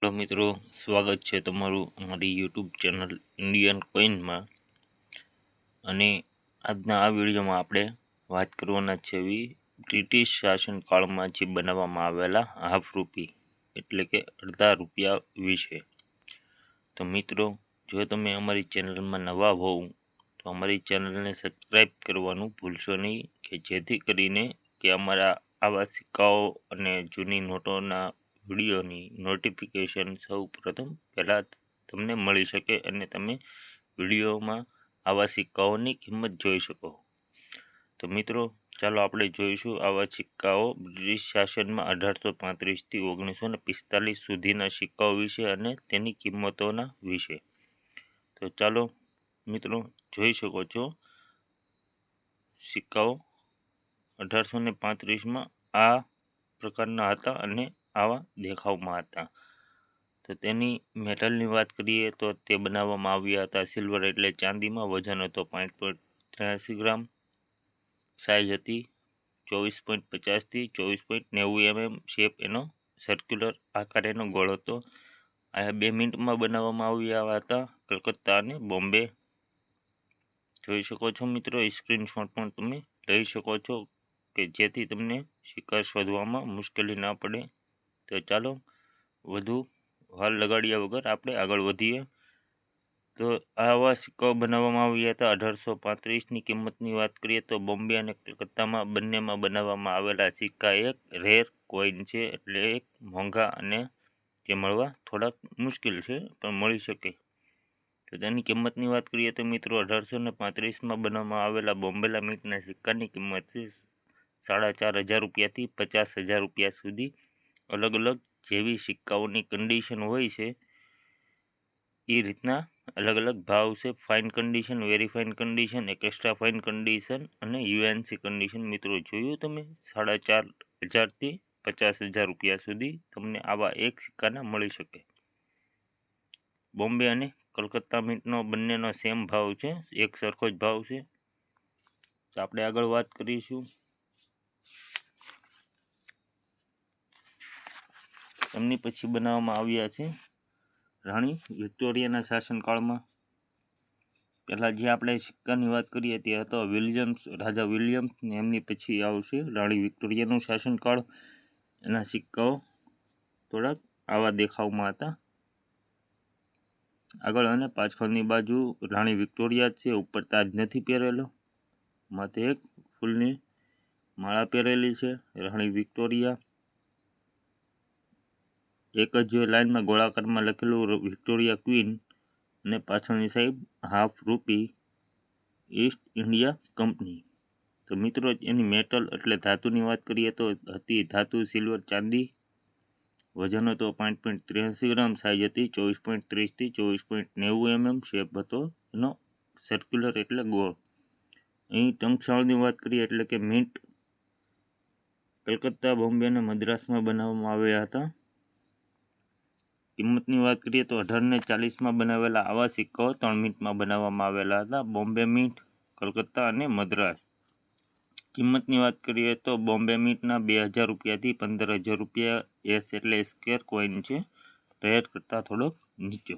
Hello મિત્રો, સ્વાગત છે તમારું અમારી યુટ્યુબ ચેનલ ઇન્ડિયન કોઈનમાં. અને આજના આ વિડીયોમાં આપણે વાત કરવાના છે એવી બ્રિટિશ શાસનકાળમાં જે બનાવવામાં આવેલા હાફ રૂપી એટલે કે અડધા રૂપિયા વિશે. તો મિત્રો, જો તમે અમારી ચેનલમાં નવા હોવ તો અમારી ચેનલને સબસ્ક્રાઈબ કરવાનું ભૂલશો નહીં, કે જેથી કરીને કે અમારા આવા સિક્કાઓ અને જૂની નોટોના વિડીયોની નોટિફિકેશન સૌ પ્રથમ પહેલાં તમને મળી શકે અને તમે વિડીયોમાં આવા સિક્કાઓની કિંમત જોઈ શકો. તો મિત્રો, ચાલો આપણે જોઈશું આવા સિક્કાઓ બ્રિટિશ શાસનમાં 1835થી 1945 સુધીના સિક્કાઓ વિશે અને તેની કિંમતોના વિશે. તો ચાલો મિત્રો, જોઈ શકો છો સિક્કાઓ 1835માં આ પ્રકારના હતા અને આવા દેખાવમાં હતા. તો તેની મેટલની વાત કરીએ તો તે બનાવવામાં આવ્યા હતા સિલ્વર એટલે ચાંદીમાં. વજન હતો 5.83 ગ્રામ. સાઇઝ હતી 24.50થી 24.90 શેપ એનો સર્ક્યુલર આકાર એનો ગોળ હતો. આ 2 મિનિટમાં બનાવવામાં આવ્યા હતા કલકત્તા અને બોમ્બે. જોઈ શકો છો મિત્રો, સ્ક્રીનશોટ પણ તમે લઈ શકો છો કે જેથી તમને સિક્કા શોધવામાં મુશ્કેલી ના પડે. તો ચાલો વધુ વાર લગાડ્યા વગર આપણે આગળ વધીએ. તો આવા સિક્કાઓ બનાવવામાં આવ્યા હતા 1835ની કિંમતની વાત કરીએ તો બોમ્બે અને કલકત્તામાં બંનેમાં બનાવવામાં આવેલા સિક્કા એક રેર કોઈન છે, એટલે એક મોંઘા અને જે મળવા થોડાક મુશ્કેલ છે પણ મળી શકે. તો તેની કિંમતની વાત કરીએ તો મિત્રો 1835માં બનાવવામાં આવેલા બોમ્બેલા મિન્ટના સિક્કાની કિંમત છે 4,500 રૂપિયાથી 50,000 રૂપિયા સુધી. અલગ અલગ જેવી સિક્કાઓની કન્ડિશન હોય છે એ રીતના અલગ અલગ ભાવ છે. Fine condition, very fine condition, extra fine condition અને યુએનસી કન્ડિશન. મિત્રો જોયું તમે, 4,500થી 50,000 રૂપિયા સુધી તમને આવા એક સિક્કાના મળી શકે. બોમ્બે અને કલકત્તા મિન્ટનો બંનેનો સેમ ભાવ છે, એક સરખો જ ભાવ છે. તો આપણે આગળ વાત કરીશું. એમની પછી બનાવવામાં આવ્યા છે રાણી વિક્ટોરિયાના શાસનકાળમાં. પહેલાં જે આપણે સિક્કાની વાત કરીએ તે હતો રાજા વિલિયમ્સ, ને એમની પછી આવશે રાણી વિક્ટોરિયાનું શાસનકાળ. એના સિક્કાઓ થોડાક આવા દેખાવમાં હતા. આગળ અને પાછળની બાજુ રાણી વિક્ટોરિયા છે, ઉપર તાજ નથી પહેરેલો, માથે એક ફૂલની માળા પહેરેલી છે રાણી વિક્ટોરિયા. એક જ લાઇનમાં ગોળાકારમાં લખેલું વિક્ટોરિયા ક્વીન અને પાછળની સાઈડ હાફ રૂપી ઈસ્ટ ઇન્ડિયા કંપની. તો મિત્રો, એની મેટલ એટલે ધાતુની વાત કરીએ તો હતી ધાતુ સિલ્વર ચાંદી. વજન હતો 5.83 ગ્રામ. સાઇઝ હતી 24.30થી 24.90 શેપ હતો એનો સર્ક્યુલર એટલે ગોળ. અહીં ટંકશાળની વાત કરીએ એટલે કે મિન્ટ કલકત્તા, બોમ્બે અને મદ્રાસમાં બનાવવામાં આવ્યા હતા. કિંમતની વાત કરીએ તો 1840માં બનાવેલા આવા સિક્કાઓ 3 મિનિટમાં બનાવવામાં આવેલા હતા. બોમ્બે મિન્ટ, કલકત્તા અને મદ્રાસ. કિંમતની વાત કરીએ તો બોમ્બે મિન્ટના 2,000 રૂપિયાથી 15,000 રૂપિયા. એસ એટલે સ્ક્વેર કોઈન છે, રેર કરતાં થોડોક નીચો.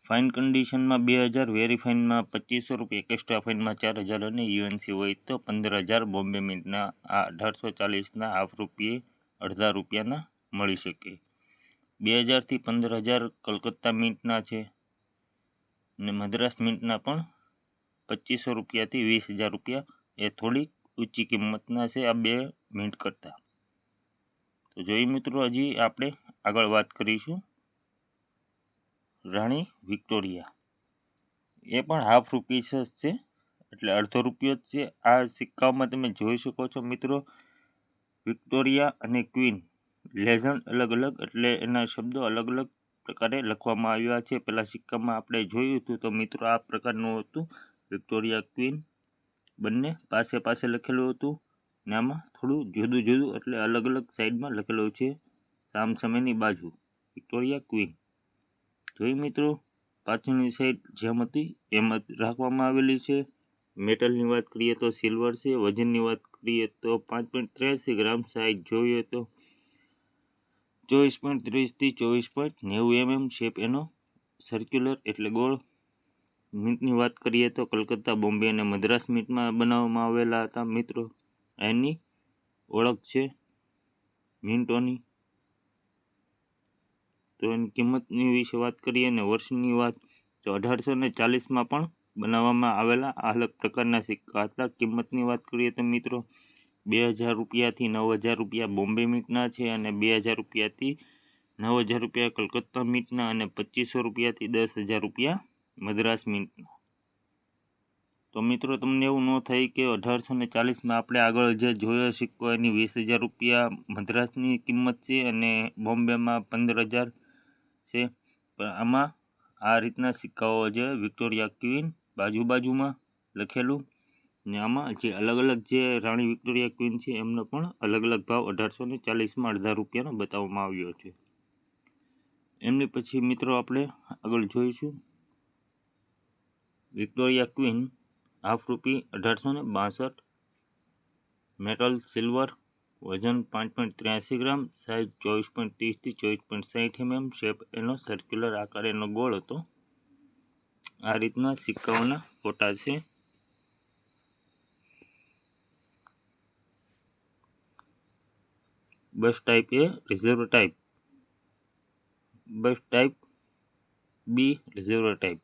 ફાઇન કન્ડિશનમાં 2,000, વેરી ફાઇનમાં 2,500 રૂપિયા, એક્સ્ટ્રા ફાઇનમાં 4,000 અને યુએનસી હોય તો 15,000 બોમ્બે મિન્ટના આ 1840ના હાફ રૂપિયે અડધા રૂપિયાના મળી શકે. 2,000થી 15,000 કલકત્તા મિન્ટના છે અને મદ્રાસ મિન્ટના પણ 2,500 રૂપિયાથી 20,000 રૂપિયા એ થોડીક ઊંચી કિંમતના છે આ 2 મિન્ટ કરતાં. તો જોઈ મિત્રો, હજી આપણે આગળ વાત કરીશું રાણી વિક્ટોરિયા. એ પણ હાફ રૂપીસ જ છે, એટલે અડધો રૂપિયો જ છે. આ સિક્કાઓમાં તમે જોઈ શકો છો મિત્રો, વિક્ટોરિયા અને ક્વીન લેઝન્ડ અલગ અલગ એટલે એના શબ્દો અલગ અલગ પ્રકારે લખવામાં આવ્યા છે. પહેલાં સિક્કામાં આપણે જોયું હતું તો મિત્રો આ પ્રકારનું હતું, વિક્ટોરિયા ક્વીન બંને પાસે પાસે લખેલું હતું ને આમાં થોડું જુદું જુદું એટલે અલગ અલગ સાઈડમાં લખેલું છે સામસામેની બાજુ વિક્ટોરિયા ક્વીન. જોઈ મિત્રો, પાછળની સાઈડ જેમ હતી એમ જ રાખવામાં આવેલી છે. મેટલની વાત કરીએ તો સિલ્વર છે. વજનની વાત કરીએ તો 5.83 ગ્રામ. સાઇઝ જોઈએ તો 24.30 થી 24.90 mm શેપ એનો સર્ક્યુલર એટલે ગોળ. મિન્ટની વાત કરીએ તો કલકત્તા, બોમ્બે અને મદ્રાસ મિન્ટમાં બનાવવામાં આવેલા હતા મિત્રો. એની ઓળખ છે મિન્ટોની. તો એની કિંમતની વિશે વાત કરીએ અને વર્ષની વાત તો 1840માં પણ બનાવવામાં આવેલા અલગ પ્રકારના સિક્કા હતા. કિંમતની વાત કરીએ તો મિત્રો 2000 રૂપિયાથી 9000 રૂપિયા બોમ્બે મિન્ટના છે અને 2000 રૂપિયાથી 9000 રૂપિયા કલકત્તા મિન્ટના અને 2500 રૂપિયાથી 10,000 રૂપિયા મદ્રાસ મિન્ટના. તો મિત્રો તમને એવું ન થાય કે 1840માં આપણે આગળ જે જોયો સિક્કો એની 20,000 રૂપિયા મદ્રાસની કિંમત છે અને બોમ્બેમાં 15,000 છે. પણ આમાં આ રીતના સિક્કાઓ જે વિક્ટોરિયા ક્વીન બાજુમાં લખેલું ને આમાં જે અલગ અલગ જે રાણી વિક્ટોરિયા ક્વીન છે એમનો પણ અલગ અલગ ભાવ 1840માં અડધા રૂપિયાનો બતાવવામાં આવ્યો છે. એમની પછી મિત્રો આપણે આગળ જોઈશું વિક્ટોરિયા ક્વીન હાફ રૂપી 1862, મેટલ સિલ્વર, વજન 5.83 ગ્રામ, સાઇઝ 24.30 થી 24.60 mm, શેપ એનો સર્ક્યુલર આકાર એનો ગોળ હતો. આ રીતના સિક્કાઓના ફોટા છે. બસ ટાઈપ એ, રિઝર્વ ટાઈપ, બસ ટાઈપ બી, રિઝર્વ ટાઈપ.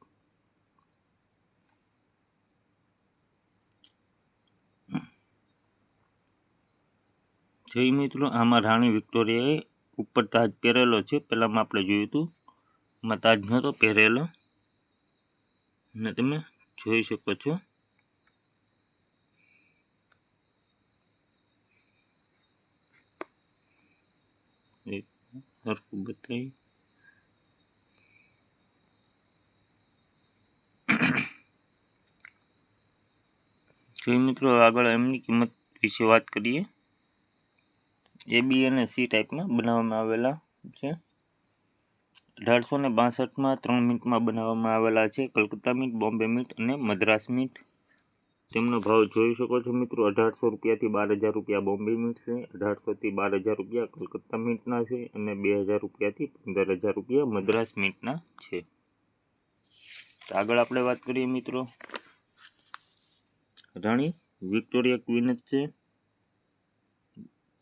જોઈ મિત્રો આમાં રાણી વિક્ટોરિયાએ ઉપર તાજ પહેરેલો છે. પહેલામાં આપણે જોયું હતું એમાં તાજ નહોતો પહેરેલો અને તમે જોઈ શકો છો. એક સરખું બતાવી જોઈ મિત્રો આગળ એમની કિંમત વિશે વાત કરીએ. એ બી અને સી ટાઈપમાં બનાવવામાં આવેલા છે. 1862માં 3 મિનિટમાં બનાવવામાં આવેલા છે. કલકત્તા મિન્ટ, બોમ્બે મિન્ટ અને મદ્રાસ મિન્ટ. તેમનો ભાવ જોઈ શકો છો મિત્રો. 1800 રૂપિયાથી 12,000 રૂપિયા બોમ્બે મિન્ટ છે, 1800 થી 12,000 રૂપિયા કલકત્તા મિન્ટના છે અને 2,000 રૂપિયાથી 15,000 રૂપિયા મદ્રાસ મિન્ટના છે. આગળ આપણે વાત કરીએ મિત્રો રાણી વિક્ટોરિયા ક્વીન જ છે.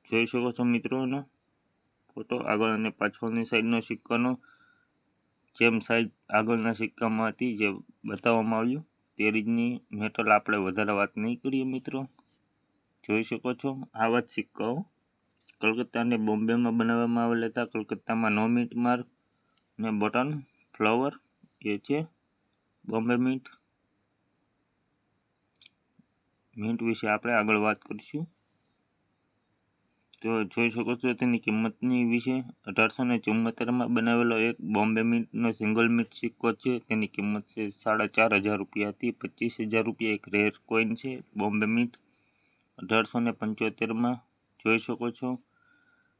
જોઈ શકો છો મિત્રો એનો ફોટો આગળ અને પાછળની સાઈડનો સિક્કાનો જેમ સાઈઝ આગળના સિક્કામાં હતી જે બતાવવામાં આવ્યું તે રીતની મેટલ આપણે વધારે વાત નહીં કરીએ મિત્રો. જોઈ શકો છો આવા જ સિક્કાઓ કલકત્તા અને બોમ્બેમાં બનાવવામાં આવેલા હતા. કલકત્તામાં નો મિન્ટ માર્ક ને બટન ફ્લાવર એ છે બોમ્બે મિન્ટ. મિન્ટ વિશે આપણે આગળ વાત કરીશું. તો જોઈ શકો છો તેની કિંમતની વિશે 1874માં બનાવેલો એક બોમ્બે મિન્ટનો સિંગલ મિન્ટ સિક્કો છે. તેની કિંમત છે 4,500 રૂપિયાથી 25,000 રૂપિયા. એક રેર કોઈન છે બોમ્બે મિન્ટ. 1875માં જોઈ શકો છો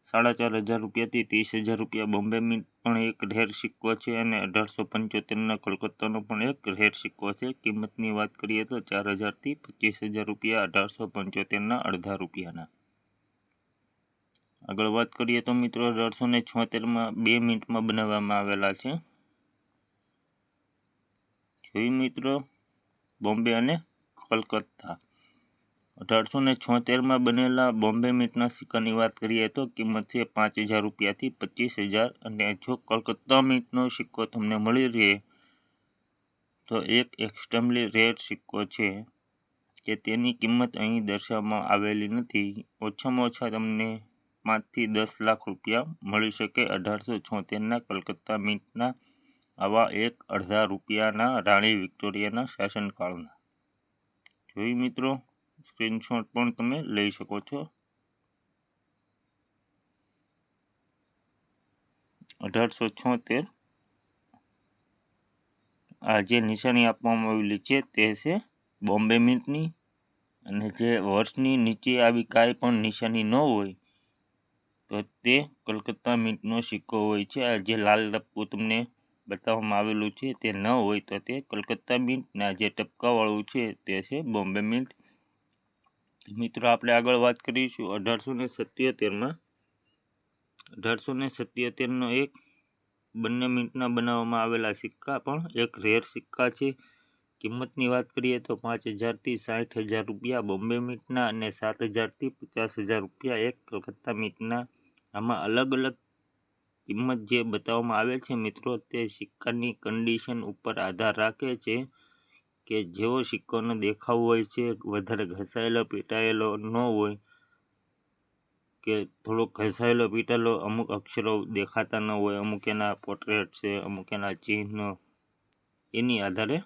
4,500 રૂપિયાથી 30,000 રૂપિયા બોમ્બે મિન્ટ પણ એક રેર સિક્કો છે અને 1875ના કલકત્તાનો પણ એક રેર સિક્કો છે. કિંમતની વાત કરીએ તો 4,000થી 25,000 રૂપિયા 1875ના અડધા રૂપિયાના. આગળ વાત કરીએ તો મિત્રો 1876માં 2 મિનિટમાં બનાવવામાં આવેલા છે. જોઈ મિત્રો બોમ્બે અને કલકત્તા 1876માં બનેલા બોમ્બે મિન્ટના સિક્કાની વાત કરીએ તો કિંમત છે 5,000 રૂપિયાથી 25,000 અને જો કલકત્તા મિન્ટનો સિક્કો તમને મળી રહે તો એક એક્સ્ટ્રીમલી રેર સિક્કો છે કે તેની કિંમત અહીં દર્શાવવામાં આવેલી નથી. ઓછામાં ઓછા તમને 5 થી 10 લાખ રૂપિયા મળી શકે 1876ના કલકત્તા મિન્ટના આવા એક અડધા રૂપિયાના રાણી વિક્ટોરિયાના શાસનકાળના. જોઈ મિત્રો સ્ક્રીનશોટ પણ તમે લઈ શકો છો. 1876 આ જે નિશાની આપવામાં આવેલી છે તે છે બોમ્બે મિન્ટની અને જે વર્ષની નીચે આવી કાંઈ પણ નિશાની ન હોય તો તે કલકત્તા મિન્ટનો સિક્કો હોય છે. આ જે લાલ ટપકું તમને બતાવવામાં આવેલું છે તે ન હોય તો તે કલકત્તા મિન્ટના જે ટપકાવાળું છે તે છે બોમ્બે મિન્ટ. મિત્રો આપણે આગળ વાત કરીશું 1877માં 1877નો એક બંને મિનિટના બનાવવામાં આવેલા સિક્કા પણ એક રેર સિક્કા છે. કિંમતની વાત કરીએ તો 5,000થી 60,000 રૂપિયા બોમ્બે મિન્ટના અને 7,000થી 50,000 રૂપિયા એક કલકત્તા મિન્ટના. આમાં અલગ અલગ કિંમત જે બતાવવામાં આવે છે મિત્રો તે સિક્કાની કન્ડિશન ઉપર આધાર રાખે છે કે જેવો સિક્કાનો દેખાવ હોય છે, વધારે ઘસાયેલો પીટાયેલો ન હોય કે થોડો ઘસાયેલો પીટાયેલો, અમુક અક્ષરો દેખાતા ન હોય, અમુક એના પોર્ટ્રેટ છે, અમુક એના ચિહ્ન, એની આધારે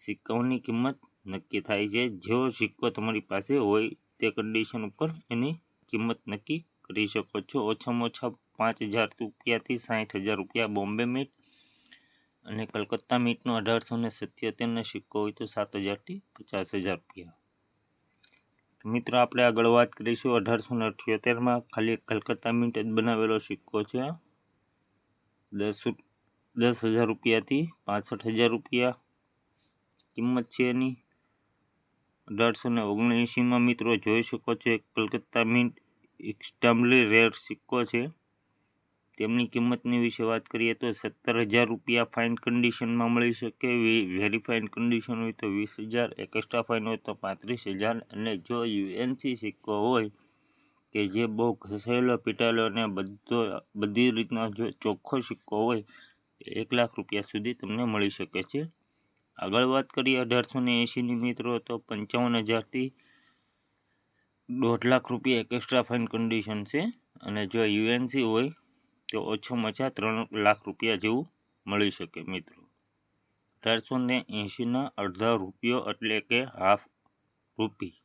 સિક્કાઓની કિંમત નક્કી થાય છે. જેવો સિક્કો તમારી પાસે હોય તે કન્ડિશન ઉપર એની કિંમત નક્કી કરી શકો છો. ઓછામાં ઓછા 5,000 રૂપિયાથી 60,000 રૂપિયા બોમ્બે મિન્ટ અને કલકત્તા મિન્ટનો 1877નો સિક્કો હોય તો 7,000થી 50,000 રૂપિયા. મિત્રો આપણે આગળ વાત કરીશું 1878માં ખાલી કલકત્તા મિન્ટ જ બનાવેલો સિક્કો છે. 10,000 રૂપિયાથી 65,000 રૂપિયા કિંમત છે એની. 1879માં મિત્રો જોઈ શકો છો એક કલકત્તા મિન્ટ એક્સ્ટ્રીમલી રેર સિક્કો છે. તેમની કિંમતની વિશે વાત કરીએ તો 17,000 રૂપિયા ફાઇન કન્ડિશનમાં મળી શકે. વેરી ફાઇન કન્ડિશન હોય તો 20,000, એક્સ્ટ્રા ફાઇન હોય તો 35,000 અને જો યુએનસી સિક્કો હોય કે જે બહુ ઘસાયેલો પીટાયેલો અને બધી રીતના જો ચોખ્ખો સિક્કો હોય 1,00,000 રૂપિયા સુધી તમને મળી શકે છે. આગળ વાત કરીએ 1880ની મિત્રો તો 55,000થી 1,50,000 રૂપિયા એક એક્સ્ટ્રા ફાઇન કન્ડિશન છે અને જો યુએનસી હોય તો ઓછામાં ઓછા 3,00,000 રૂપિયા જેવું મળી શકે મિત્રો. 1880ના અડધા રૂપિયો એટલે કે હાફ રૂપી.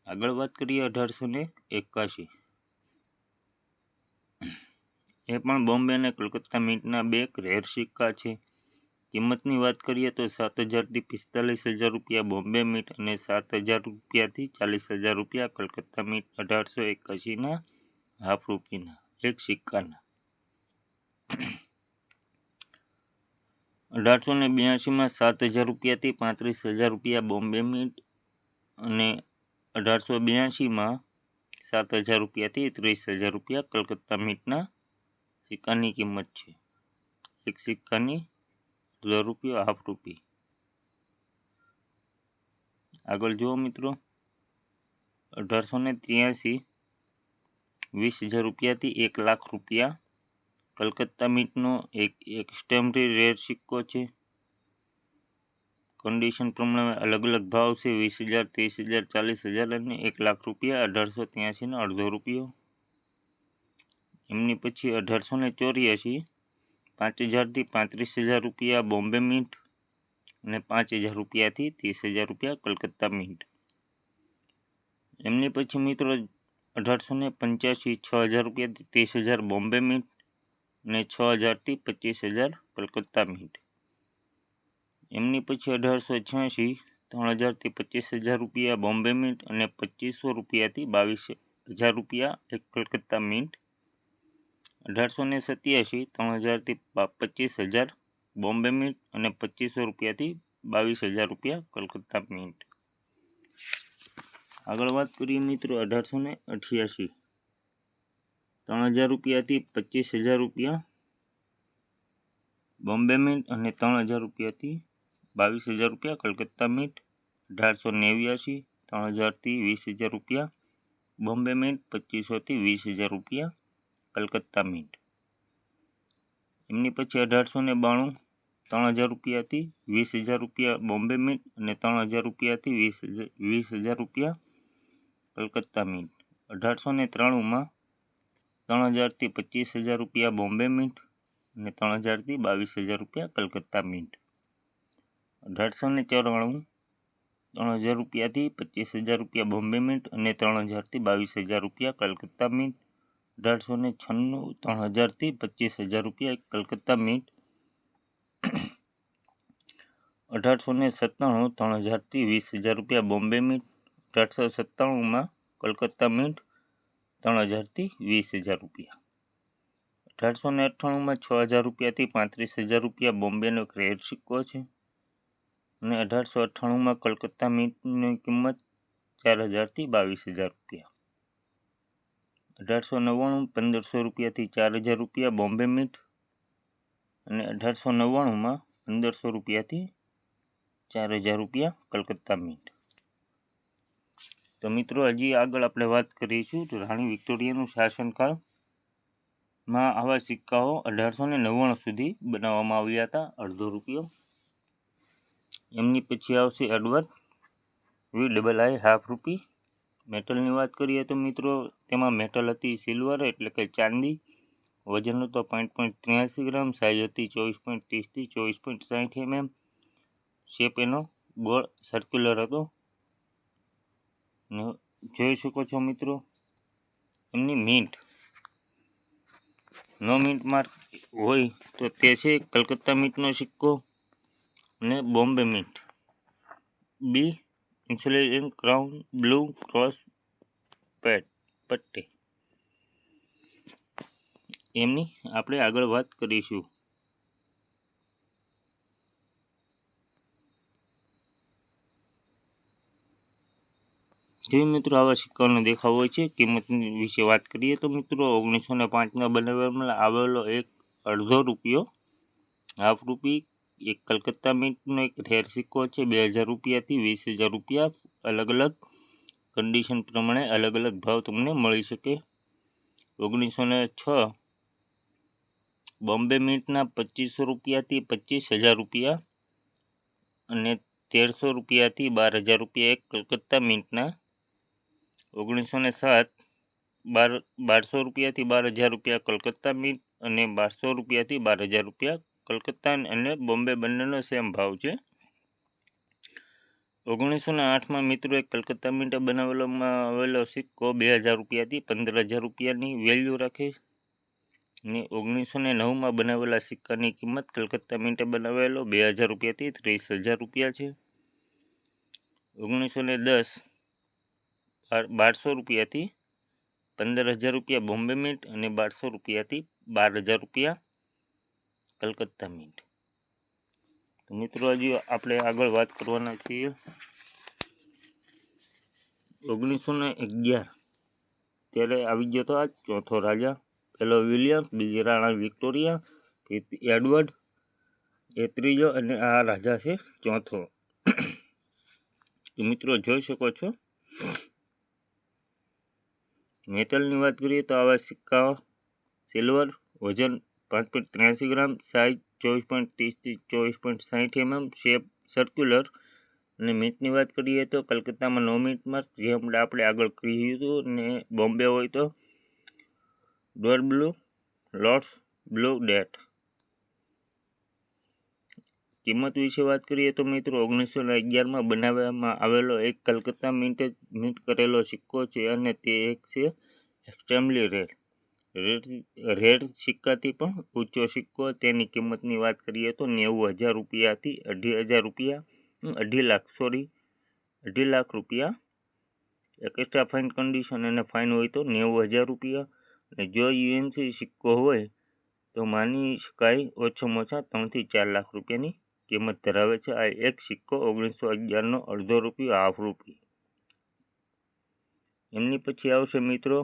આગળ વાત કરીએ 1881. એ પણ બોમ્બે અને કલકત્તા મિન્ટના બે રેર સિક્કા છે. કિંમતની વાત કરીએ તો 7,000થી 45,000 રૂપિયા બોમ્બે મિન્ટ અને 7,000 રૂપિયાથી 40,000 રૂપિયા કલકત્તા મિન્ટ 1881ના હાફ રૂપીના એક સિક્કાના. 1882માં 7,000 રૂપિયાથી 35,000 રૂપિયા બોમ્બે મિન્ટ અને 1882માં 7,000 રૂપિયાથી 30,000 રૂપિયા કલકત્તા મિન્ટના સિક્કાની કિંમત છે. એક સિક્કાની ₹1 હાફ રૂપી. આગળ જુઓ મિત્રો 1883 20,000 રૂપિયાથી 1,00,000 રૂપિયા કલકત્તા મિન્ટનો એક એક્સ્ટ્રીમલી રેર સિક્કો છે. કન્ડિશન પ્રમાણે અલગ અલગ ભાવ છે 20,000, 30,000, 40,000 અને 1,00,000 રૂપિયા. 1883નો અડધો રૂપિયો. એમની પછી 1884 5,000થી 35,000 રૂપિયા બોમ્બે મિન્ટ અને 5,000 રૂપિયાથી 30,000 રૂપિયા કલકત્તા મિન્ટ. એમની પછી મિત્રો 1885 6,000 રૂપિયાથી 30,000 બોમ્બે મિન્ટ અને 6,000થી 25,000 કલકત્તા મિન્ટ. એમની પછી 1886 3,000થી 25,000 રૂપિયા બોમ્બે મિન્ટ અને 2,500 રૂપિયાથી 22,000 રૂપિયા એક કલકત્તા મિન્ટ. 1887 3,000થી 25,000 બોમ્બે મિન્ટ અને 2,500 રૂપિયાથી 22,000 રૂપિયા કલકત્તા મિન્ટ. આગળ વાત કરીએ મિત્રો 1888 3,000 રૂપિયાથી 25,000 રૂપિયા બોમ્બે મિન્ટ અને 3,000 રૂપિયાથી 22,000 રૂપિયા કલકત્તા મિન્ટ. 1889 3,000થી 20,000 રૂપિયા બોમ્બે મિન્ટ, 2,500થી 20,000 રૂપિયા કલકત્તા મિન્ટ. એમની પછી 1892 3,000 રૂપિયાથી 20,000 રૂપિયા બોમ્બે મિન્ટ અને 3,000 રૂપિયાથી 20,000 રૂપિયા કલકત્તા મિન્ટ. 1893માં 3,000થી 25,000 રૂપિયા બોમ્બે મિન્ટ અને 3,000થી 22,000 રૂપિયા કલકત્તા મિન્ટ. 1894 3,000 રૂપિયાથી 25,000 રૂપિયા બોમ્બે મિન્ટ અને 3,000થી 22,000 રૂપિયા કલકત્તા મિન્ટ. 1896 3,000થી 25,000 રૂપિયા કલકત્તા મિન્ટ. 1897 3,000થી 20,000 રૂપિયા બોમ્બે મિન્ટ. 1897માં કલકત્તા મિન્ટ 3,000થી 20,000 રૂપિયા. 1898માં 6,000 રૂપિયાથી 35,000 રૂપિયા બોમ્બેનો એક રેર સિક્કો છે અને 1898માં કલકત્તા મિન્ટની કિંમત 4,000થી 22,000 રૂપિયા. 1899 1500 રૂપિયાથી 4000 રૂપિયા બોમ્બે મીટ, અને 1899માં 1500 રૂપિયાથી 4000 રૂપિયા કલકત્તા મીટ. તો મિત્રો હજી આગળ આપણે વાત કરીશું તો રાણી વિક્ટોરિયાનું શાસનકાળમાં આવા સિક્કાઓ 1899 સુધી બનાવવામાં આવ્યા હતા, અડધો રૂપિયો. એમની પછી આવશે એડવર્ડ VII હાફ રૂપી. મેટલની વાત કરીએ તો મિત્રો તેમાં મેટલ હતી સિલ્વર એટલે કે ચાંદી, વજન હતો 5.83 ગ્રામ, સાઇઝ હતી 24.30 થી 24.60 mm, શેપ એનો ગોળ સર્ક્યુલર હતો. જોઈ શકો છો મિત્રો એમની મિન્ટ, નો મિન્ટ માર્ક હોય તો તે છે કલકત્તા મિન્ટનો સિક્કો અને બોમ્બે મિન્ટ. બી ઇન્સ્યુલેશન ક્રાઉન બ્લુ ક્રોસ પટ્ટી. એમની આપણે આગળ વાત કરીશું. જે મિત્રો આવા સિક્કાઓનો દેખાવ હોય છે. કિંમતની વિશે વાત કરીએ તો મિત્રો 1905ના બનાવવામાં આવેલો એક અડધો રૂપિયો હાફ રૂપી એક કલકત્તા મિન્ટનો એક રેર સિક્કો છે. 2000 રૂપિયાથી 20,000 રૂપિયા, અલગ અલગ કન્ડિશન પ્રમાણે અલગ અલગ ભાવ તમને મળી શકે. 1906 બોમ્બે મિન્ટના 2500 રૂપિયાથી 25,000 રૂપિયા અને 1300 રૂપિયાથી 12,000 રૂપિયા એક કલકત્તા મિન્ટના. 1907 1200 રૂપિયાથી 12,000 રૂપિયા કલકત્તા મિન્ટ અને 1200 રૂપિયાથી 12,000 રૂપિયા કલકત્તા અને બોમ્બે બંનેનો સેમ ભાવ છે. 1908માં મિત્રો એક કલકત્તા મિન્ટે બનાવેલોમાં આવેલો સિક્કો 2,000 રૂપિયાથી 15,000 રૂપિયાની વેલ્યુ રાખે. અને 1909માં બનાવેલા સિક્કાની કિંમત કલકત્તા મિન્ટે બનાવેલો 2,000 રૂપિયાથી 30,000 રૂપિયા છે. 1910 1200 રૂપિયાથી 15,000 રૂપિયા બોમ્બે મિન્ટ અને 1200 રૂપિયાથી 12,000 રૂપિયા કલકત્તા મિન્ટ. તો મિત્રો હજી આપણે આગળ વાત કરવાના છીએ. 1911 ત્યારે આવી ગયો હતો આ ચોથો રાજા. પહેલો વિલિયમ, બીજી રાણા વિક્ટોરિયા, એડવર્ડ એ ત્રીજો અને આ રાજા છે ચોથો. મિત્રો જોઈ શકો છો. મેટલની વાત કરીએ તો આવા સિક્કાઓ સિલ્વર, વજન 5.83 ગ્રામ, સાઇઝ 24.30 થી 24.60 mm, શેપ સર્ક્યુલર. અને મિન્ટની વાત કરીએ તો કલકત્તામાં નો મિન્ટ માર્ક, જે આપણે આગળ કહ્યું હતું, અને બોમ્બે હોય તો door blue lots blue date. કિંમત વિશે વાત કરીએ તો મિત્રો 1911માં બનાવવામાં આવેલો એક કલકત્તા મિન્ટ કરેલો સિક્કો છે અને તે એક છે એક્સ્ટ્રીમલી રેર સિક્કાથી પણ ઊંચો સિક્કો. તેની કિંમતની વાત કરીએ તો 90,000 રૂપિયાથી 2,000 રૂપિયા 2.5 લાખ રૂપિયા. એક્સ્ટ્રા ફાઇન કન્ડિશન અને ફાઇન હોય તો 90,000 રૂપિયા. અને જો યુએનસી સિક્કો હોય તો માની શકાય ઓછામાં ઓછા 3 થી 4 લાખ રૂપિયાની કિંમત ધરાવે છે આ એક સિક્કો 1911નો અડધો રૂપિયો હાફ રૂપી. એમની પછી આવશે મિત્રો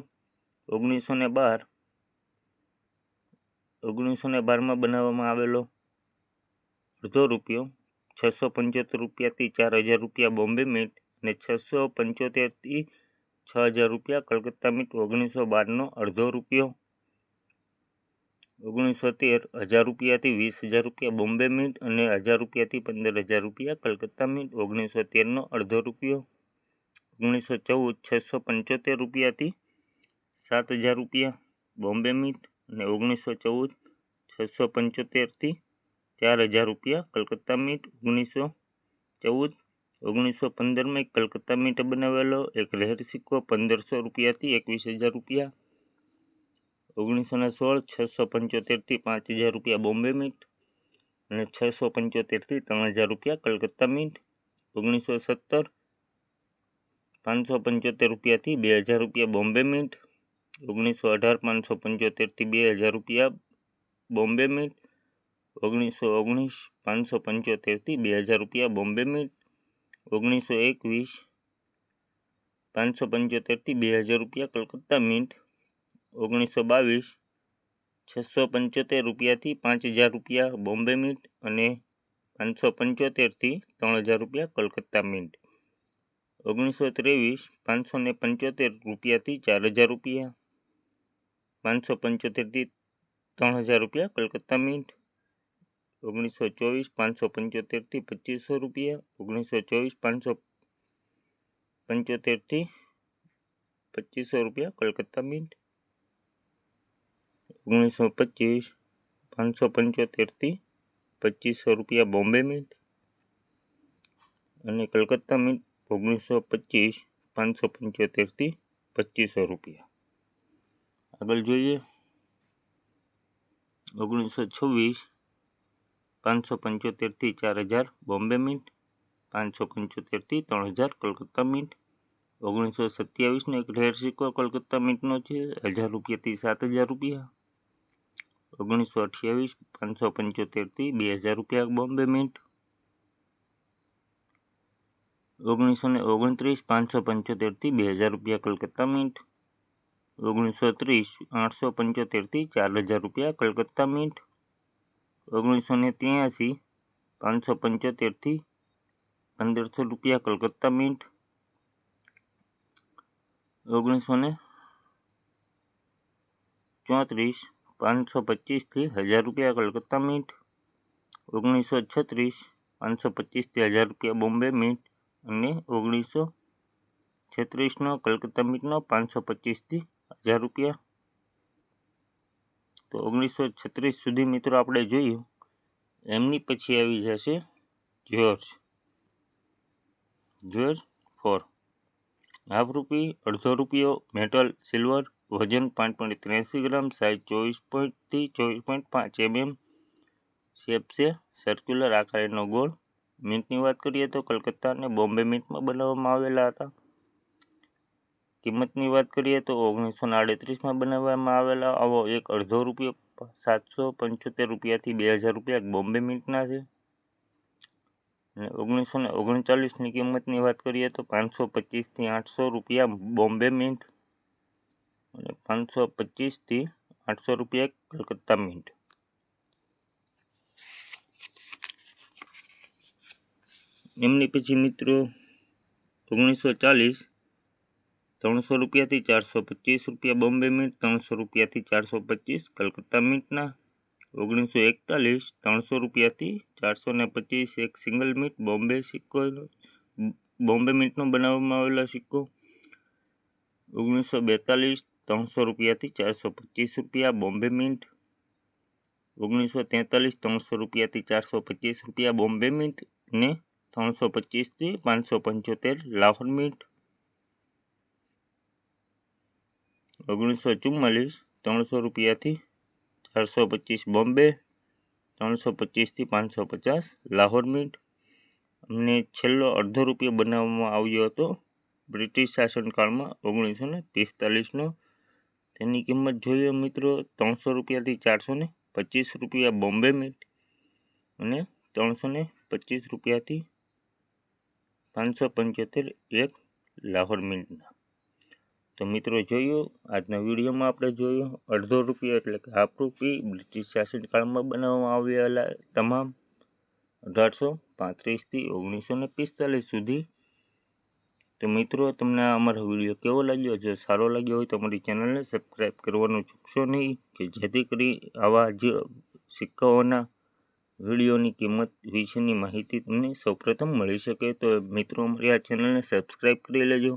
1912માં બનાવવામાં આવેલો અડધો રૂપિયો 675 રૂપિયાથી 4,000 રૂપિયા બોમ્બે મિન્ટ અને 675 થી 6,000 રૂપિયા કલકત્તા મિન્ટ. 1912નો અડધો રૂપિયો 1913 1000 રૂપિયાથી 20,000 રૂપિયા બોમ્બે મિન્ટ અને 1000 રૂપિયાથી 15,000 રૂપિયા કલકત્તા મિન્ટ. 1913નો અડધો રૂપિયો 1914 675 રૂપિયાથી 7,000 રૂપિયા બોમ્બે મિન્ટ અને 1914 675 થી 4,000 રૂપિયા કલકત્તા મિન્ટ. 1915માં એક કલકત્તા મિન્ટે બનાવેલો એક રેર સિક્કો 1,500 રૂપિયાથી 21,000 રૂપિયા. 1916 675 થી 5,000 રૂપિયા બોમ્બે મિન્ટ અને 675 થી 3,000 રૂપિયા કલકત્તા મિન્ટ. 1917 575 રૂપિયાથી 2,000 રૂપિયા બોમ્બે મિન્ટ. 1918 575 થી 2,000 રૂપિયા બોમ્બે મિન્ટ. 1919 575 થી 2,000 રૂપિયા બોમ્બે મિન્ટ. 1921 575 થી 2,000 રૂપિયા કલકત્તા મિન્ટ. 1922 675 રૂપિયાથી 5000 રૂપિયા બોમ્બે મિન્ટ અને 575થી 3000 રૂપિયા કલકત્તા મિન્ટ. 1923 575 રૂપિયાથી 4000 રૂપિયા 575થી 3000 રૂપિયા કલકત્તા મિન્ટ. 1924 575થી 2500 રૂપિયા 1924 575થી 2500 રૂપિયા કલકત્તા મિન્ટ. 1925 575થી 2500 રૂપિયા બોમ્બે મિન્ટ અને કલકત્તા મિન્ટ 1925 575થી 2500 રૂપિયા. આગળ જોઈએ 1926 575થી 4000 બોમ્બે મિન્ટ 575થી 3000 કલકત્તા મિન્ટ. 1927 નો એક રેર સિક્કો કલકત્તા મિન્ટનો છે 1000 રૂપિયાથી 7000 રૂપિયા. 1928 575થી 2000 રૂપિયા બોમ્બે મિન્ટ. 1929 575થી 2000 રૂપિયા કલકત્તા મિન્ટ. 1930 875થી 4000 રૂપિયા કલકત્તા મિન્ટ. 1983 575થી 1500 રૂપિયા કલકત્તા મિન્ટ. 1934 525થી 1000 રૂપિયા કલકત્તા મિન્ટ. 1936 525થી 1000 રૂપિયા બોમ્બે મિન્ટ અને 1936નો કલકત્તા મિન્ટનો 525થી 1000 રૂપિયા. તો 1936 સુધી મિત્રો આપણે જોયું. એમની પછી આવી જશે જ્યોર્જ 4 હાફ રૂપી, અડધો રૂપિયો, મેટલ, સિલ્વર, વજન 5.83 ગ્રામ, સાઇઝ 24.થી 24.5 mm, શેપ છે સર્ક્યુલર આકારનો ગોળ. મિન્ટની વાત કરીએ તો કલકત્તા અને બોમ્બે મિન્ટમાં બનાવવામાં આવેલા હતા. કિંમતની વાત કરીએ તો 1938માં બનાવવામાં આવેલા આવો એક અડધો રૂપિયો 775 રૂપિયાથી 2000 રૂપિયા બોમ્બે મિન્ટના છે. અને 1939ની કિંમતની વાત કરીએ તો 525થી 800 રૂપિયા બોમ્બે મિન્ટ અને 525થી 800 રૂપિયા કલકત્તા મિન્ટ. એમની પછી મિત્રો 1940 300 રૂપિયાથી 425 રૂપિયા બોમ્બે મિન્ટ, 300 રૂપિયાથી 425 કલકત્તા મિન્ટના. 1941 300 રૂપિયાથી 425 એક સિંગલ મિન્ટ બોમ્બે સિક્કો બોમ્બે મિન્ટનો બનાવવામાં આવેલો સિક્કો. 1942 300 રૂપિયાથી 425 રૂપિયા બોમ્બે મિન્ટ. 1943 300 રૂપિયાથી 425 રૂપિયા બોમ્બે મિન્ટ અને 325થી 575 લાહોર મિન્ટ. 1944 300 રૂપિયાથી 425 બોમ્બે, 325થી 550 લાહોર મિન્ટ. અને છેલ્લો અડધો રૂપિયો બનાવવામાં આવ્યો હતો બ્રિટિશ શાસનકાળમાં 1945નો. તેની કિંમત જોઈએ મિત્રો 300 રૂપિયાથી 425 રૂપિયા બોમ્બે મિન્ટ અને 325 રૂપિયાથી 575 એક લાહોર મિન્ટના. તો મિત્રો જોયું આજના વિડીયોમાં આપણે જોયું અડધો રૂપિયો એટલે કે હાફ રૂપી બ્રિટિશ શાસનકાળમાં બનાવવામાં આવેલા તમામ 1835થી 1945 સુધી. તો મિત્રો તમને અમારો વિડીયો કેવો લાગ્યો? જો સારો લાગ્યો હોય તો અમારી ચેનલને સબસ્ક્રાઈબ કરવાનું ચૂકશો નહીં કે જેથી કરી આવા જ સિક્કાઓના વિડીયોની કિંમત વિશેની માહિતી તમને સૌપ્રથમ મળી શકે. તો મિત્રો અમારી આ ચેનલને સબસ્ક્રાઈબ કરી લેજો.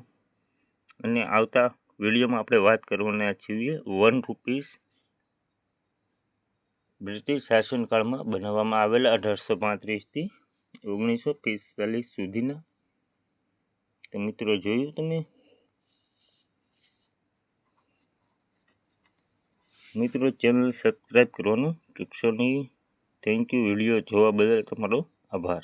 અને આવતા વિડીયોમાં આપણે વાત કરવાના છીએ 1 રૂપીસ બ્રિટિશ શાસનકાળમાં બનાવવામાં આવેલા 1835થી 1945 સુધીના. તો મિત્રો જોયું તમે મિત્રો ચેનલ સબસ્ક્રાઈબ કરવાનું ચૂકશો નહીં. Thank you. વિડીયો જોવા બદલ તમારો આભાર.